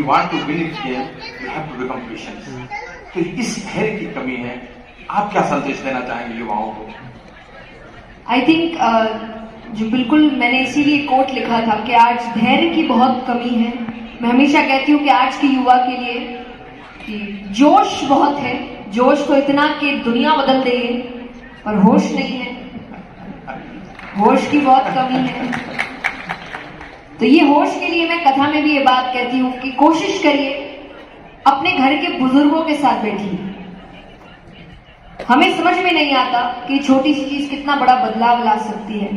you want to win it game, you have to become patient. तो इस धैर्य की कमी है, आप क्या संदेश देना चाहेंगे युवाओं को? आई थिंक जो बिल्कुल मैंने इसीलिए कोट लिखा था कि आज धैर्य की बहुत कमी है। मैं हमेशा कहती हूँ कि आज के युवा के लिए कि जोश बहुत है, जोश तो इतना कि दुनिया बदल देगी, पर होश नहीं है, होश की बहुत कमी है। तो ये होश के लिए मैं कथा में भी ये बात कहती हूँ कि कोशिश करिए अपने घर के बुजुर्गों के साथ बैठिए। हमें समझ में नहीं आता कि छोटी सी चीज कितना बड़ा बदलाव ला सकती है,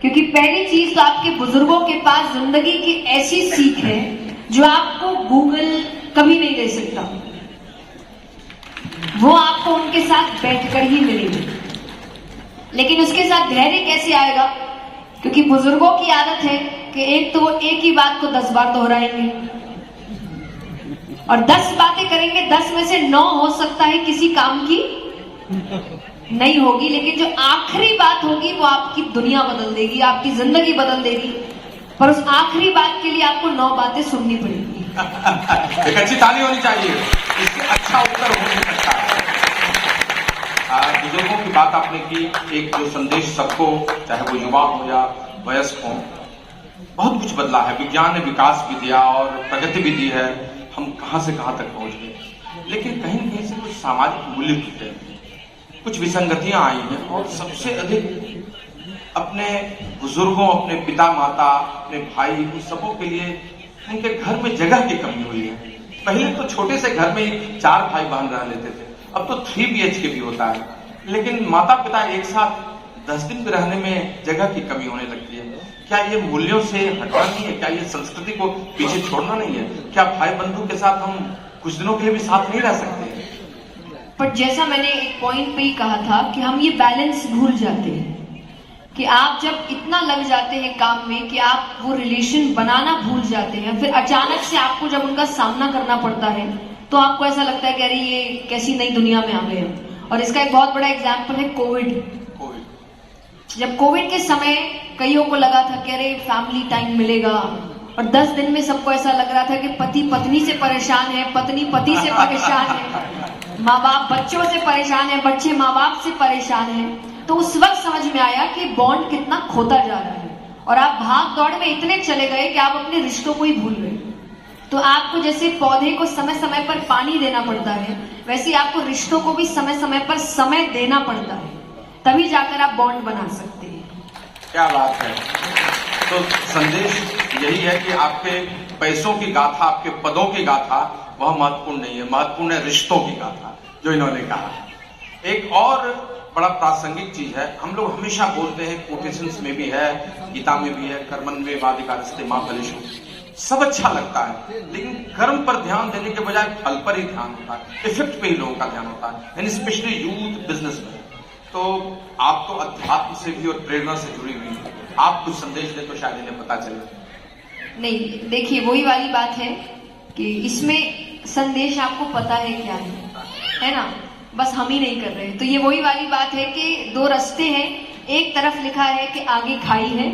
क्योंकि पहली चीज तो आपके बुजुर्गों के पास जिंदगी की ऐसी सीख है जो आपको गूगल कभी नहीं दे सकता। वो आपको उनके साथ बैठकर ही मिलेगी। लेकिन उसके साथ धैर्य कैसे आएगा? क्योंकि बुजुर्गों की आदत है कि एक तो वो एक ही बात को 10 बार दोहराएंगे और 10 बातें करेंगे, 10 में से 9 हो सकता है किसी काम की नहीं होगी, लेकिन जो आखिरी बात होगी वो आपकी दुनिया बदल देगी, आपकी जिंदगी बदल देगी। पर उस आखिरी बात के लिए आपको 9 बातें सुननी पड़ेगी। एक अच्छी ताली होनी चाहिए, इससे अच्छा उत्तर हो नहीं सकता। बुजुर्गों की बात आपने की, एक जो संदेश सबको, चाहे वो युवा हो या वयस्क हो, बहुत कुछ बदला है। विज्ञान ने विकास भी दिया और प्रगति भी दी है, हम कहां से कहां तक पहुंच गए। लेकिन कहीं न कहीं से कुछ सामाजिक मूल्य टूटे हैं, कुछ विसंगतियां आई हैं और सबसे अधिक अपने बुजुर्गों, अपने पिता माता, अपने भाई, उन सबों के लिए उनके घर में जगह की कमी हुई है। पहले तो छोटे से घर में ही 4 भाई बहन रह लेते थे, अब तो 3 BHK भी होता है। लेकिन माता पिता एक साथ 10 दिन भी रहने में जगह की कमी होने लगती है। क्या ये मूल्यों से हटना नहीं है? क्या ये संस्कृति को पीछे छोड़ना नहीं है? क्या भाई बंधु के साथ हम कुछ दिनों के लिए भी साथ नहीं रह सकते? पर जैसा मैंने एक पॉइंट पे ही कहा था कि हम ये बैलेंस भूल जाते हैं कि आप जब इतना लग जाते हैं काम में कि आप वो रिलेशन बनाना भूल जाते हैं, फिर अचानक से आपको जब उनका सामना करना पड़ता है तो आपको ऐसा लगता है कि अरे ये कैसी नई दुनिया में आ गए हैं। और इसका एक बहुत बड़ा एग्जाम्पल है कोविड। जब कोविड के समय कईयों को लगा था कि अरे फैमिली टाइम मिलेगा, और 10 दिन में सबको ऐसा लग रहा था कि पति पत्नी से परेशान है, पत्नी पति से परेशान है, माँ बाप बच्चों से परेशान है, बच्चे माँ बाप से परेशान है। तो उस वक्त समझ में आया कि बॉन्ड कितना खोता जा रहा है और आप भाग दौड़ में इतने चले गए कि आप अपने रिश्तों को ही भूल गए। तो आपको जैसे पौधे को समय समय पर पानी देना पड़ता है, वैसे आपको रिश्तों को भी समय समय पर समय देना पड़ता है, तभी जाकर आप बॉन्ड बना सकते हैं। क्या बात है। तो संदेश यही है कि आपके पैसों की गाथा, आपके पदों की गाथा वह महत्वपूर्ण नहीं है, महत्वपूर्ण है रिश्तों की गाथा, जो इन्होंने कहा। एक और बड़ा प्रासंगिक चीज है, हम लोग हमेशा बोलते हैं, कोटेशंस में भी है, गीता में भी है, कर्मण्येवाधिकारस्ते मा फलेषु, सब अच्छा लगता है, लेकिन कर्म पर ध्यान देने के बजाय फल पर ही ध्यान होता है, इफेक्ट पे ही लोगों का ध्यान होता है, एंड स्पेशली यूथ बिजनेस में। तो आप तो अध्यात्म से भी और प्रेरणा से जुड़ी हुई हैं, आप कुछ संदेश दे तो शायद इन्हें पता चले। नहीं, देखिए वही वाली बात है कि इसमें संदेश आपको पता है क्या है ना, बस हम ही नहीं कर रहे। तो ये वही वाली बात है कि 2 रास्ते हैं, एक तरफ लिखा है कि आगे खाई है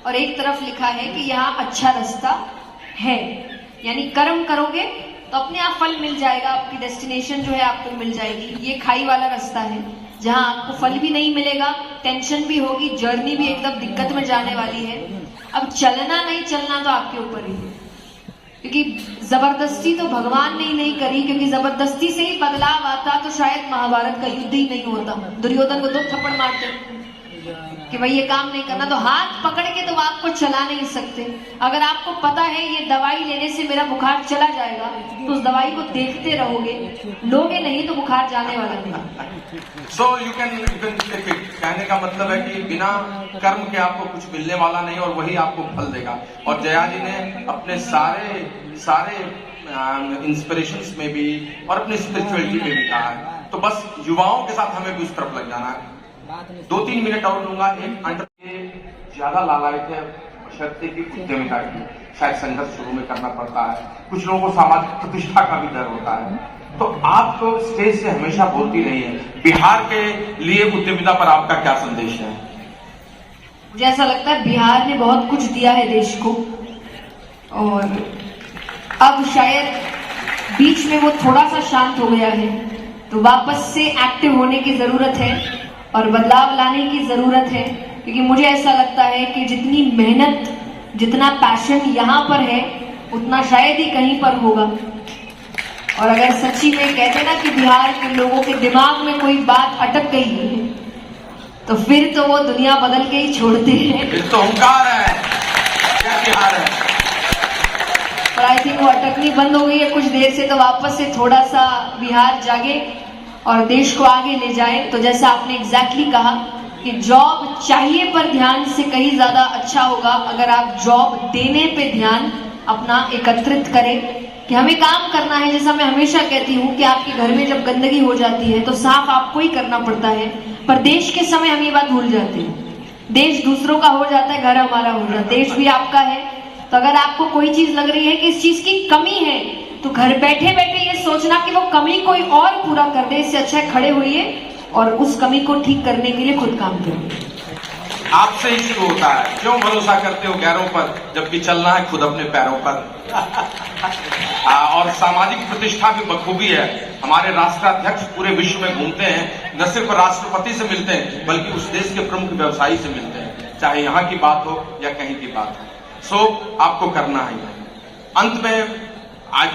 और एक तरफ लिखा है कि यहाँ अच्छा रास्ता है। यानी कर्म करोगे तो अपने आप फल मिल जाएगा, आपकी डेस्टिनेशन जो है आपको मिल जाएगी। ये खाई वाला रास्ता है जहां आपको फल भी नहीं मिलेगा, टेंशन भी होगी, जर्नी भी एकदम दिक्कत में जाने वाली है। अब चलना नहीं चलना तो आपके ऊपर ही है, क्योंकि जबरदस्ती तो भगवान ने ही नहीं करी, क्योंकि जबरदस्ती से ही बदलाव आता तो शायद महाभारत का युद्ध ही नहीं होता, दुर्योधन को 2 थप्पड़ मारते कि भाई ये काम नहीं करना। तो हाथ पकड़ के तो आपको चला नहीं सकते। अगर आपको पता है ये दवाई लेने से मेरा बुखार चला जाएगा, तो उस दवाई को देखते रहोगे, लोगे नहीं तो बुखार जाने वाला नहीं। So you can take it। कहने का मतलब है कि बिना कर्म के आपको कुछ मिलने वाला नहीं और वही आपको फल देगा। और जया जी ने अपने सारे इंस्पिरेशंस में भी और अपनी स्पिरिचुअलिटी में भी कहा है। तो बस युवाओं के साथ हमें भी उस तरफ लग जाना है। 2-3 मिनट और लूंगा। एक अंडर ज्यादा लालायित है बशर्ते की उद्यमिता की, शायद संघर्ष शुरू में करना पड़ता है, कुछ लोगों को सामाजिक प्रतिष्ठा का भी डर होता है। तो आप तो स्टेज से हमेशा बोलती रही है, बिहार के लिए उद्यमिता पर आपका क्या संदेश है? मुझे ऐसा लगता है बिहार ने बहुत कुछ दिया है देश को, और अब शायद बीच में वो थोड़ा सा शांत हो गया है, तो वापस से एक्टिव होने की जरूरत है और बदलाव लाने की जरूरत है, क्योंकि मुझे ऐसा लगता है कि जितनी मेहनत, जितना पैशन यहाँ पर है, उतना शायद ही कहीं पर होगा। और अगर सच्ची में कहते ना कि बिहार के लोगों के दिमाग में कोई बात अटक गई है, तो फिर तो वो दुनिया बदल के ही छोड़ते हैं। फिर तो हुंकार है, क्या बिहार है। पर आई थिंक वो अटकनी बंद हो गई है कुछ देर से, तो वापस से थोड़ा सा बिहार जागे और देश को आगे ले जाए। तो जैसा आपने एग्जैक्टली कहा कि जॉब चाहिए पर ध्यान से कहीं ज्यादा अच्छा होगा अगर आप जॉब देने पे ध्यान अपना एकत्रित करें कि हमें काम करना है। जैसा मैं हमेशा कहती हूँ कि आपके घर में जब गंदगी हो जाती है तो साफ आपको ही करना पड़ता है, पर देश के समय हम ये बात भूल जाते हैं। देश दूसरों का हो जाता है, घर हमारा हो जाता है। देश भी आपका है, तो अगर आपको कोई चीज लग रही है कि इस चीज की कमी है, तो घर बैठे बैठे ये सोचना कि वो कमी कोई और पूरा कर दे, इससे अच्छा है खड़े होइए और उस कमी को ठीक करने के लिए खुद काम करें। आपसे ही शुरू होता है। क्यों भरोसा करते हो गैरों पर, जबकि चलना है खुद अपने पैरों पर। और सामाजिक प्रतिष्ठा भी बखूबी है। हमारे राष्ट्राध्यक्ष पूरे विश्व में घूमते हैं, न सिर्फ राष्ट्रपति से मिलते हैं बल्कि उस देश के प्रमुख व्यवसायी से मिलते हैं, चाहे यहाँ की बात हो या कहीं की बात हो। सो आपको करना ही है। अंत में आज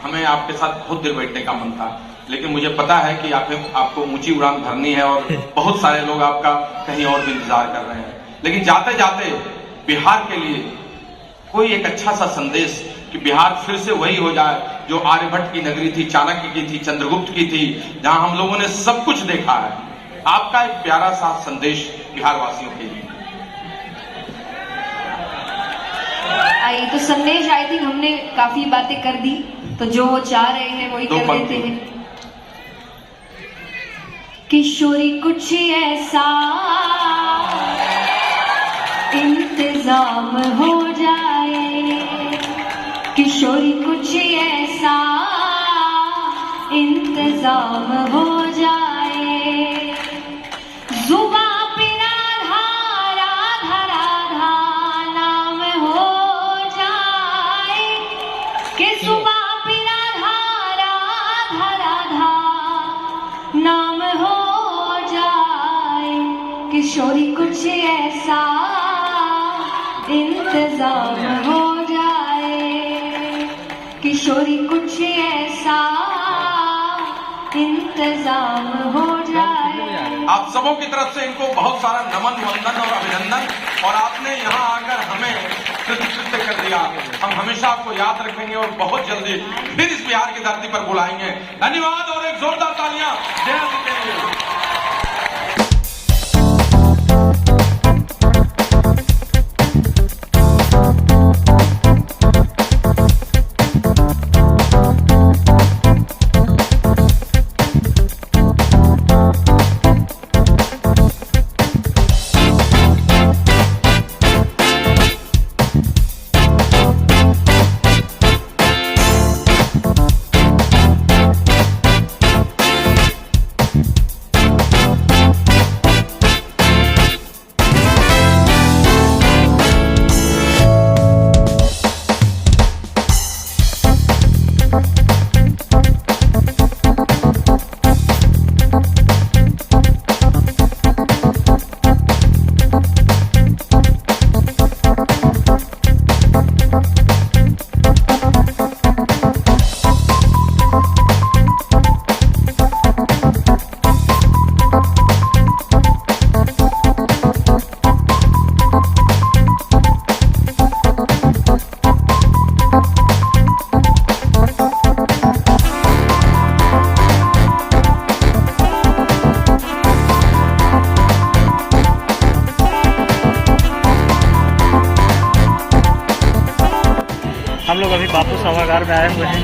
हमें आपके साथ बहुत देर बैठने का मन था, लेकिन मुझे पता है कि आपको ऊंची उड़ान भरनी है और बहुत सारे लोग आपका कहीं और भी इंतजार कर रहे हैं। लेकिन जाते जाते बिहार के लिए कोई एक अच्छा सा संदेश कि बिहार फिर से वही हो जाए जो आर्यभट्ट की नगरी थी, चाणक्य की थी, चंद्रगुप्त की थी, जहां हम लोगों ने सब कुछ देखा है। आपका एक प्यारा सा संदेश बिहार वासियों के लिए। तो संदेश आई थिंक हमने काफी बातें कर दी, तो जो वो चाह रहे हैं वही कर देते हैं। किशोरी कुछ ऐसा इंतजाम हो जाए, किशोरी कुछ ऐसा इंतजाम हो जाए, जुबां पे राधा राधा राधा नाम हो जाए, कि जुबां पे राधा राधा राधा नाम हो जाए, किशोरी कुछ ऐसा इंतजाम हो जाए, किशोरी कुछ ऐसा इंतजाम हो जाए। आप सबों की तरफ से इनको बहुत सारा नमन, वंदन और अभिनंदन। और आपने यहाँ आकर हमें कृतकृत्य कर दिया। हम हमेशा आपको याद रखेंगे और बहुत जल्दी फिर इस बिहार की धरती पर बुलाएंगे। धन्यवाद और एक जोरदार तालियां जय हिंद के लिए। हम लोग अभी बापू सभागार में आए हुए हैं।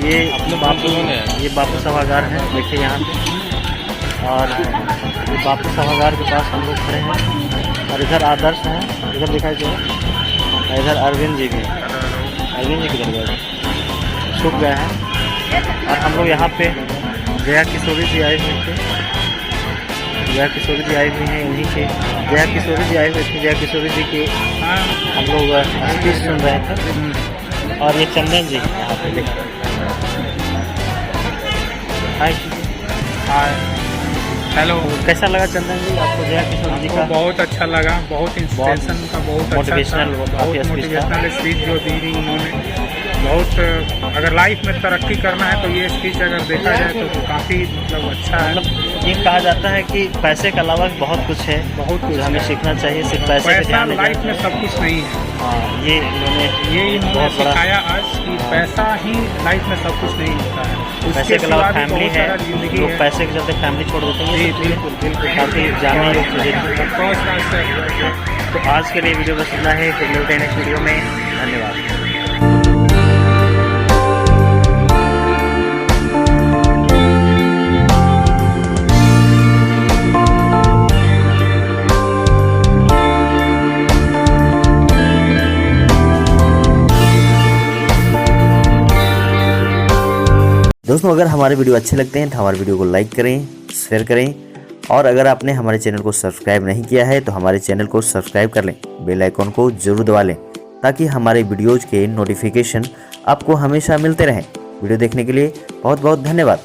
ये बापू सभागार है, देखिए यहाँ पे। और ये बापू सभागार के पास हम लोग खड़े हैं और इधर आदर्श हैं, इधर दिखाई दे रहा है, इधर अरविंद जी भी, अरविंद जी किधर गए, छुप गए हैं। और हम लोग यहाँ पे जया किशोरी जी आए हुए थे, जया किशोरी जी आई हुई हैं, इन्हीं के जया किशोरी जी आई हुई थी। जया किशोरी जी की हम लोग स्पीच सुन रहे थे। और ये चंदन जी यहाँ पे देखिए। हाय, हेलो। कैसा लगा चंदन जी आपको जया किशोर जी का? बहुत अच्छा लगा, बहुत इंस्पिरेशन का, बहुत मोटिवेशनल, बहुत मोटिवेशनल स्पीच जो दी उन्होंने। बहुत, अगर लाइफ में तरक्की करना है तो ये स्पीच अगर देखा जाए तो काफ़ी मतलब अच्छा है। मतलब ये कहा जाता है कि पैसे के अलावा बहुत कुछ है, बहुत कुछ हमें सीखना चाहिए, सिर्फ पैसे पे पैसा ध्यान नहीं लाइफ देना। में सब कुछ नहीं है। हाँ, ये इन्होंने बहुत बड़ा सिखाया आज कि पैसा ही लाइफ में सब कुछ नहीं होता है। पैसे के अलावा सिवा भी फैमिली बहुत है, सारा जिंदगी लोग है। पैसे के चलते फैमिली छोड़ देते हैं। जी ये सब चीज़ें बिल्कुल बिल्कुल काफ़ी जाने योग्य चीज़ें। तो आज के लिए वीडियो बस इतना है, फिर मिलते हैं नेक्स्ट वीडियो में। धन्यवाद। दोस्तों, अगर हमारे वीडियो अच्छे लगते हैं तो हमारे वीडियो को लाइक करें, शेयर करें, और अगर आपने हमारे चैनल को सब्सक्राइब नहीं किया है तो हमारे चैनल को सब्सक्राइब कर लें, बेल आइकॉन को जरूर दबा लें ताकि हमारे वीडियोज़ के नोटिफिकेशन आपको हमेशा मिलते रहें। वीडियो देखने के लिए बहुत बहुत धन्यवाद।